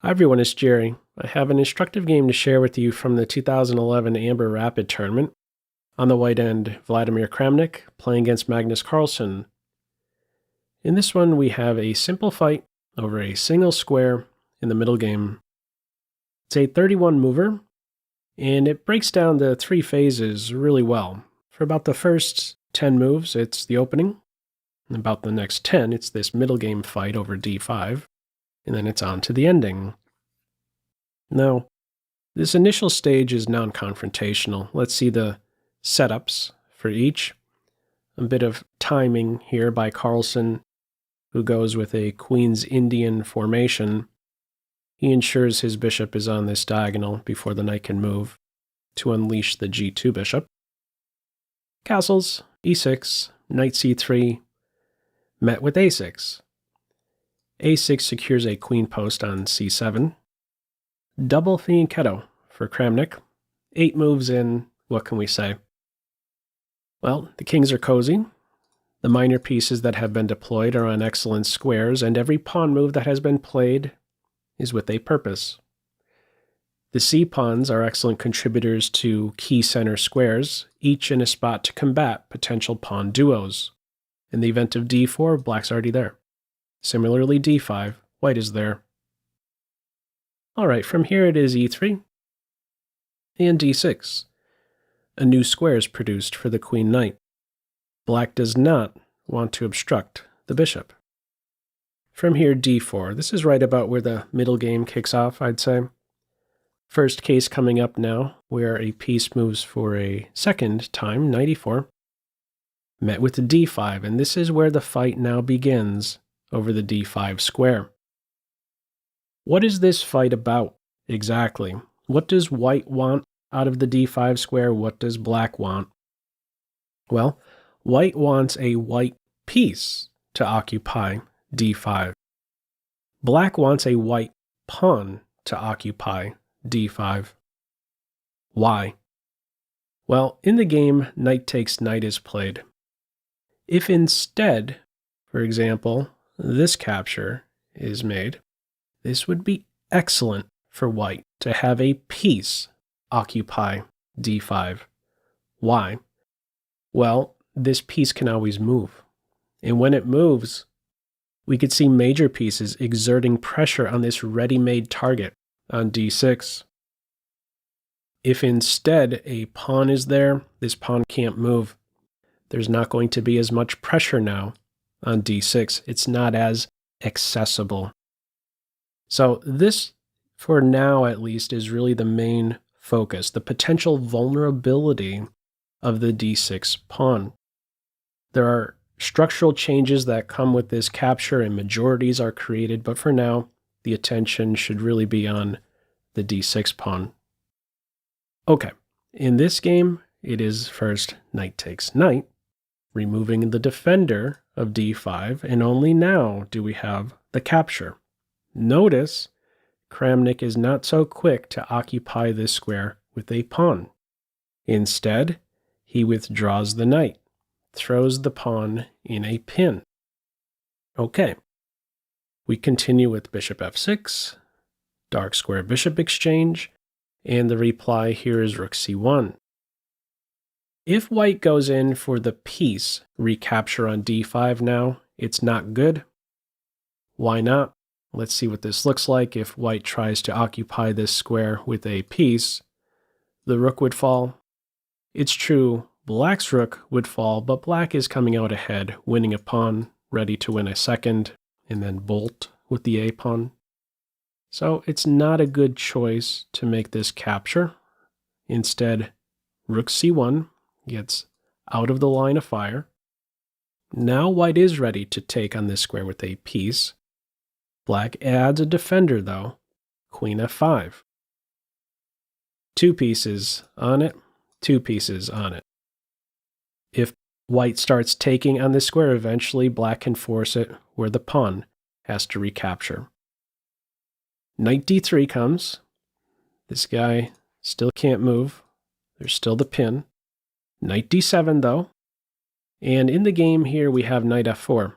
Hi everyone, it's Jerry. I have an instructive game to share with you from the 2011 Amber Rapid tournament. On the white end, Vladimir Kramnik playing against Magnus Carlsen. In this one, we have a simple fight over a single square in the middle game. It's a 31 mover, and it breaks down the three phases really well. For about the first 10 moves, it's the opening. And about the next 10, it's this middle game fight over d5, and then it's on to the ending. Now, this initial stage is non-confrontational. Let's see the setups for each. A bit of timing here by Carlsen, who goes with a Queen's Indian formation. He ensures his bishop is on this diagonal before the knight can move to unleash the g2 bishop. Castles, e6, knight c3, met with a6. a6 secures a queen post on c7. Double fianchetto for Kramnik. 8 moves in, what can we say? Well, the kings are cozy. The minor pieces that have been deployed are on excellent squares, and every pawn move that has been played is with a purpose. The c-pawns are excellent contributors to key center squares, each in a spot to combat potential pawn duos. In the event of d4, black's already there. Similarly, d5, white is there. Alright, from here it is e3 and d6. A new square is produced for the queen knight. Black does not want to obstruct the bishop. From here d4. This is right about where the middle game kicks off, I'd say. First case coming up now, where a piece moves for a second time, knight e4. Met with the d5, and this is where the fight now begins over the d5 square. What is this fight about exactly? What does white want out of the d5 square? What does black want? Well, white wants a white piece to occupy d5. Black wants a white pawn to occupy d5. Why? Well, in the game, knight takes knight is played. If instead, for example, this capture is made, this would be excellent for white to have a piece occupy d5. Why? Well, this piece can always move. And when it moves, we could see major pieces exerting pressure on this ready-made target on d6. If instead a pawn is there, this pawn can't move. There's not going to be as much pressure now on d6. It's not as accessible. So this, for now at least, is really the main focus, the potential vulnerability of the d6 pawn. There are structural changes that come with this capture and majorities are created, but for now, the attention should really be on the d6 pawn. Okay, in this game, it is first knight takes knight, removing the defender of d5, and only now do we have the capture. Notice, Kramnik is not so quick to occupy this square with a pawn. Instead, he withdraws the knight, throws the pawn in a pin. Okay, we continue with bishop f6, dark square bishop exchange, and the reply here is rook c1. If white goes in for the piece recapture on d5 now, it's not good. Why not? Let's see what this looks like if white tries to occupy this square with a piece. The rook would fall. It's true, black's rook would fall, but black is coming out ahead, winning a pawn, ready to win a second, and then bolt with the a pawn. So it's not a good choice to make this capture. Instead, rook c1 gets out of the line of fire. Now white is ready to take on this square with a piece. Black adds a defender, though, queen f5. 2 pieces on it, 2 pieces on it. If white starts taking on this square, eventually black can force it where the pawn has to recapture. Knight d3 comes. This guy still can't move. There's still the pin. Knight d7, though. And in the game here, we have knight f4.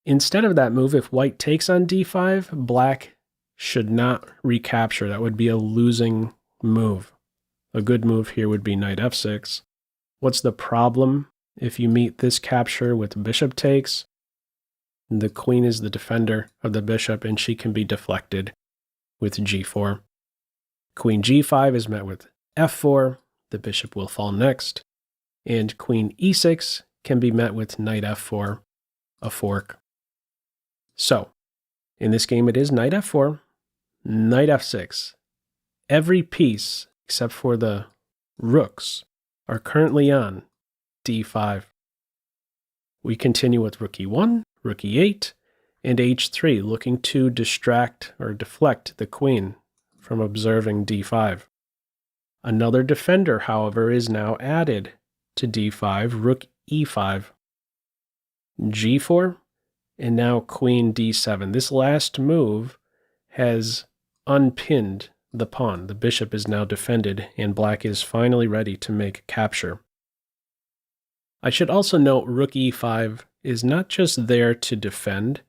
Instead of that move, if white takes on d5, black should not recapture. That would be a losing move. A good move here would be knight f6. What's the problem if you meet this capture with bishop takes? The queen is the defender of the bishop, and she can be deflected with g4. Queen g5 is met with f4. The bishop will fall next. And queen e6 can be met with knight f4, a fork. So, in this game it is knight f4, knight f6. Every piece, except for the rooks, are currently on d5. We continue with rook e1, rook e8, and h3, looking to distract or deflect the queen from observing d5. Another defender, however, is now added to d5, rook e5, g4, and now queen d7. This last move has unpinned the pawn. The bishop is now defended, and black is finally ready to make a capture. I should also note rook e5 is not just there to defend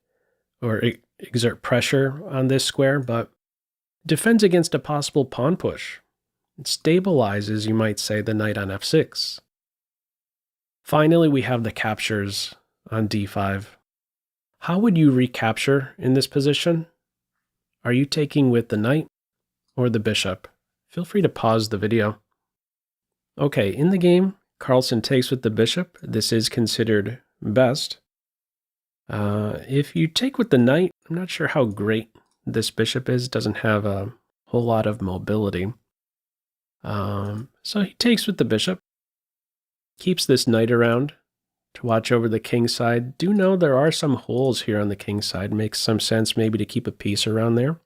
or exert pressure on this square, but defends against a possible pawn push. It stabilizes, you might say, the knight on f6. Finally, we have the captures on d5. How would you recapture in this position? Are you taking with the knight or the bishop? Feel free to pause the video. Okay, in the game, Carlsen takes with the bishop. This is considered best. If you take with the knight, I'm not sure how great this bishop is. It doesn't have a whole lot of mobility. So he takes with the bishop, keeps this knight around to watch over the king side. Do know there are some holes here on the king side. Makes some sense maybe to keep a piece around there.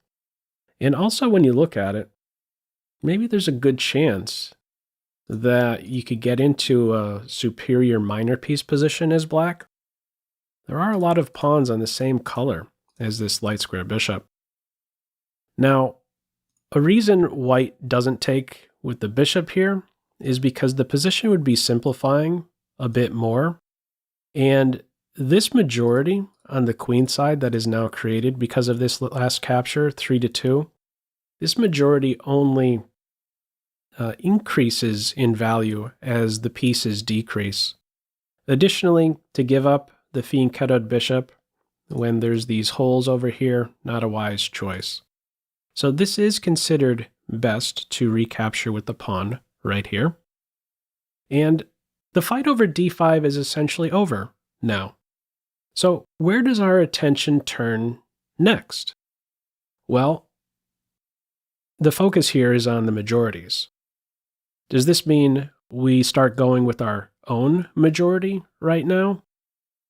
And also when you look at it, maybe there's a good chance that you could get into a superior minor piece position as black. There are a lot of pawns on the same color as this light square bishop. Now, a reason white doesn't take with the bishop here is because the position would be simplifying a bit more. And this majority on the queen side that is now created because of this last capture, 3-2, this majority only increases in value as the pieces decrease. Additionally, to give up the fianchettoed bishop when there's these holes over here, not a wise choice. So this is considered best to recapture with the pawn right here. And the fight over d5 is essentially over now. So where does our attention turn next? Well, the focus here is on the majorities. Does this mean we start going with our own majority right now?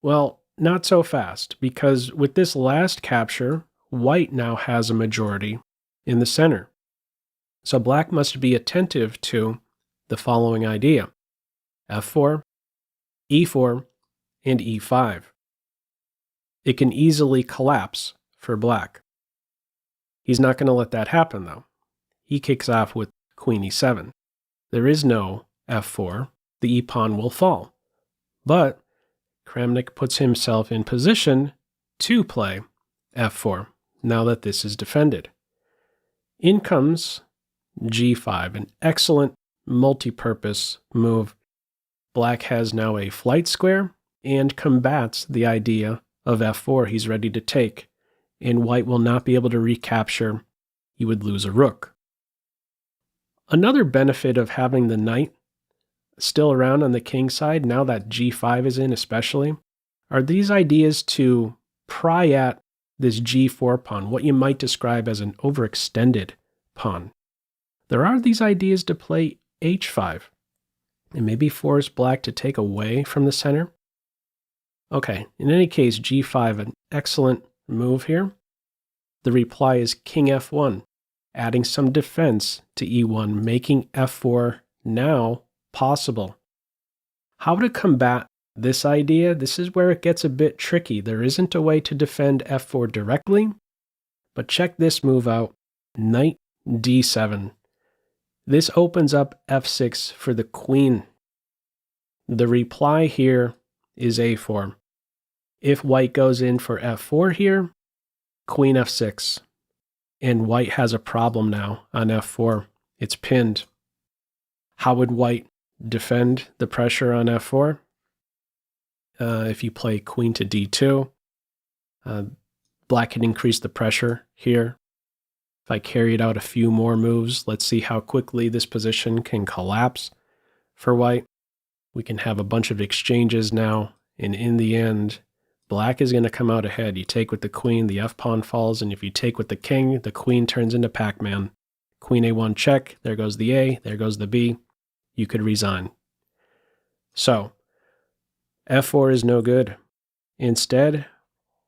Well, not so fast, because with this last capture, white now has a majority in the center. So black must be attentive to the following idea: f4, e4, and e5. It can easily collapse for black. He's not going to let that happen, though. He kicks off with queen e7. There is no f4. The e-pawn will fall. But Kramnik puts himself in position to play f4, now that this is defended. In comes g5, an excellent multi-purpose move. Black has now a flight square and combats the idea of f4 he's ready to take, and white will not be able to recapture. He would lose a rook. Another benefit of having the knight still around on the king side, now that g5 is in especially, are these ideas to pry at this g4 pawn, what you might describe as an overextended pawn. There are these ideas to play h5, and maybe force black to take away from the center. Okay, in any case, g5, an excellent move here. The reply is king f1, adding some defense to e1, making f4 now possible. How to combat this idea? This is where it gets a bit tricky. There isn't a way to defend f4 directly, but check this move out, knight d7. This opens up f6 for the queen. The reply here is a4. If white goes in for f4 here, queen f6. and white has a problem now on f4. It's pinned. How would white defend the pressure on f4? If you play queen to d2, black can increase the pressure here. If I carried out a few more moves, let's see how quickly this position can collapse for white. We can have a bunch of exchanges now, and in the end, black is going to come out ahead. You take with the queen, the f-pawn falls, and if you take with the king, the queen turns into Pac-Man. Queen a1 check, there goes the a, there goes the b. You could resign. So, f4 is no good. Instead,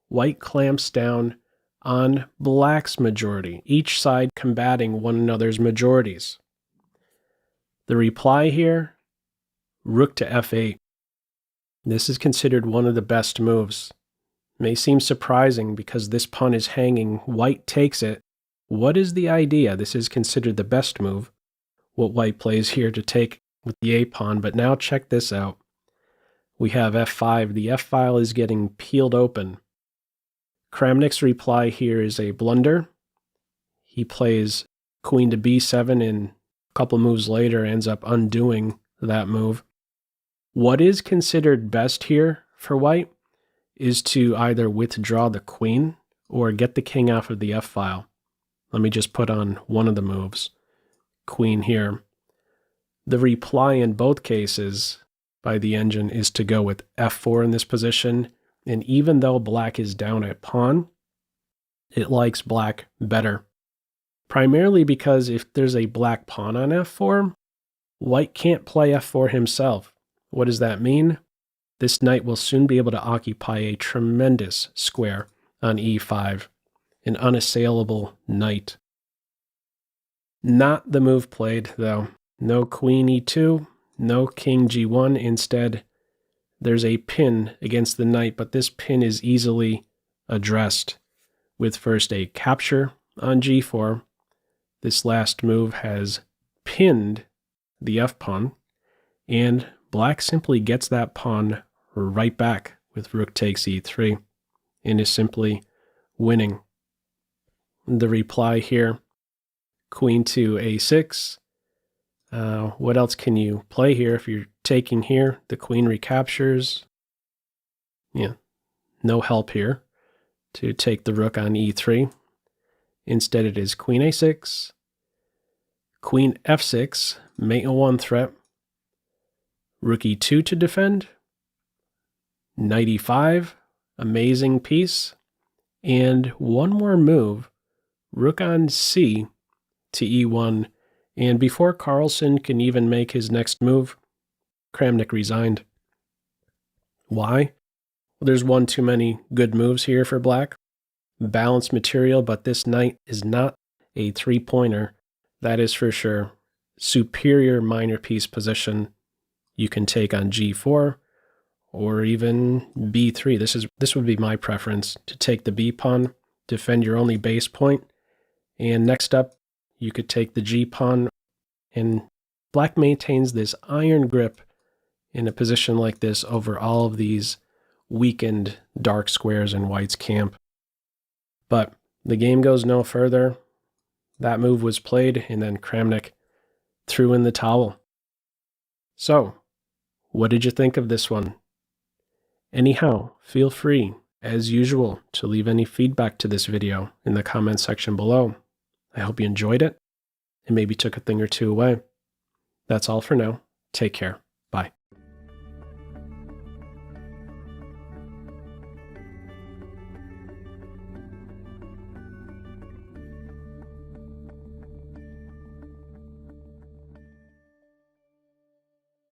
white clamps down on black's majority, each side combating one another's majorities. The reply here, rook to f8. This is considered one of the best moves. May seem surprising because this pawn is hanging, white takes it. What is the idea? This is considered the best move, what white plays here to take with the a-pawn, but now check this out. We have f5, the f-file is getting peeled open. Kramnik's reply here is a blunder. He plays queen to b7 and a couple moves later ends up undoing that move. What is considered best here for white is to either withdraw the queen or get the king off of the f-file. Let me just put on one of the moves. Queen here. The reply in both cases by the engine is to go with f4 in this position, and even though black is down at pawn, it likes black better. Primarily because if there's a black pawn on f4, white can't play f4 himself. What does that mean? This knight will soon be able to occupy a tremendous square on e5, an unassailable knight. Not the move played, though. No queen e2, no king g1. Instead, there's a pin against the knight, but this pin is easily addressed with first a capture on g4. This last move has pinned the f-pawn, and black simply gets that pawn right back with rook takes e3 and is simply winning. The reply here, queen to a6. What else can you play here? If you're taking here, the queen recaptures. Yeah, no help here to take the rook on e3. Instead it is queen a6, queen f6, mate a1 threat, rook e2 to defend, knight e5, amazing piece, and one more move, rook on c to e1, and before Carlsen can even make his next move, Kramnik resigned. Why? Well, there's one too many good moves here for black. Balanced material, but this knight is not a three-pointer, that is for sure. Superior minor piece position you can take on g4 or even b3. This would be my preference, to take the b pawn, defend your only base point, and next up you could take the g pawn, and black maintains this iron grip in a position like this over all of these weakened dark squares in white's camp. But the game goes no further. That move was played, and then Kramnik threw in the towel. So, what did you think of this one? Anyhow, feel free, as usual, to leave any feedback to this video in the comment section below. I hope you enjoyed it and maybe took a thing or two away. That's all for now. Take care.